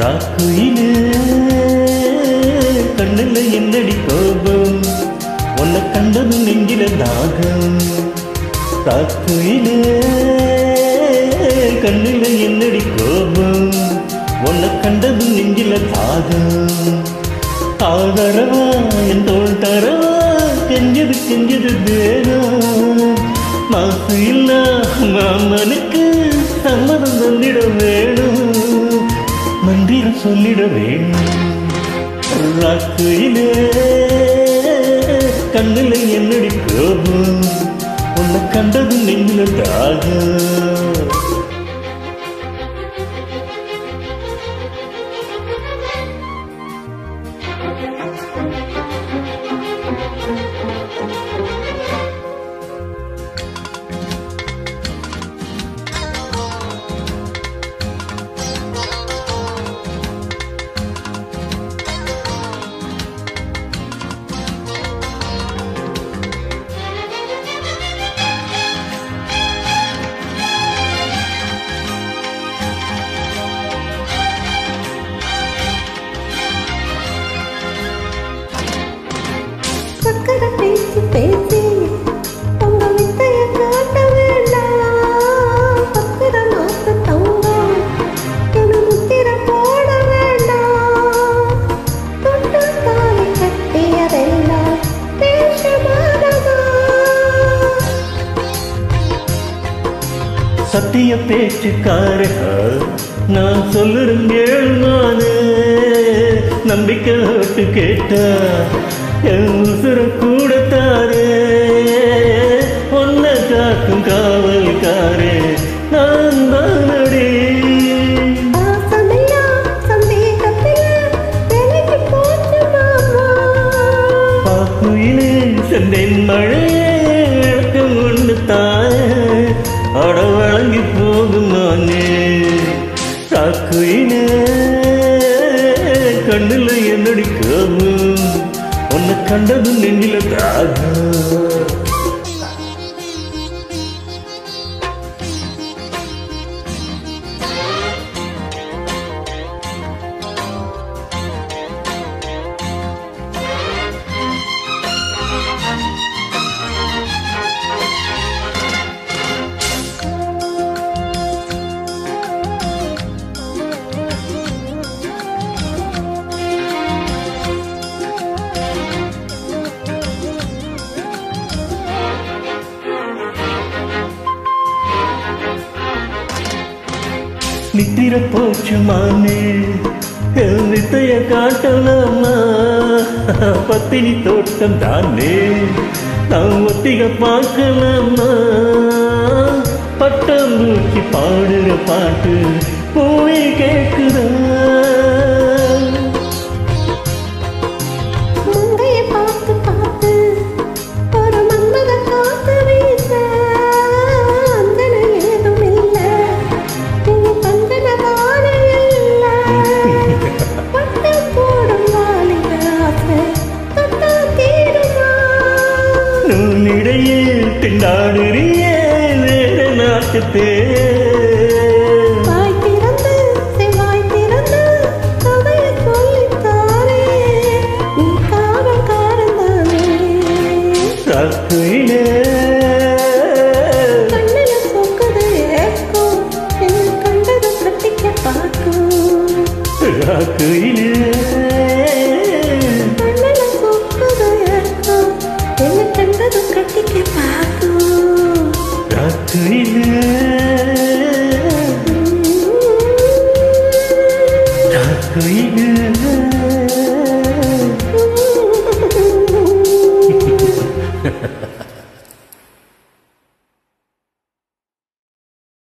ராக்குயிலே கண்ணுல என்னடி கோபம், உன்னை கண்டது நெஞ்சில தாகம். ராக்குயிலே கண்ணுல என்னடி கோபம், உன்னை கண்டது நெஞ்சில தாகம். ஆதரவா என் தோள் தரவா, கெஞ்சது கெஞ்சது தேகம். மாசு இல்ல மாமனுக்கு சம்மதம் தந்திட வேணும், மந்திரம் சொல்லிட வேணும். ராக்குயிலே கண்ணுல என்னடி கோபம், உன்னை கண்டது நெஞ்சில தாகம். சத்திய பேச்சுக்கார நான் சொல்லுறேன் கேளுமானே, நம்பிக்கை விட்டு கேட்டா என் உசுர கூட தாரே. ஒன்ன காக்கும் காவல்காரே நான் தானடி. பாக்குயிலே செந்தேன் மழையே விளக்கம் கொண்டு தாயே, அட வழங்கி போகும் நானே. ராக்குயிலே கண்ணுல என்னடி கோபம், உன்னை கண்டது நெஞ்சில தாகம். நித்திர போச்சு மானே வித்தைய காட்டலாமா, பத்தினி தோட்டம் தானே நான் ஒத்திக பார்க்கலாமா. பட்டாம்பூச்சி பாடுற பாட்டு போய் கேட்குதா, நூலிடையே திண்டாடுறியே வேற நாட்டுத்தே. ராக்குயிலே ராக்குயிலே ராக்குயிலே ராக்குயிலே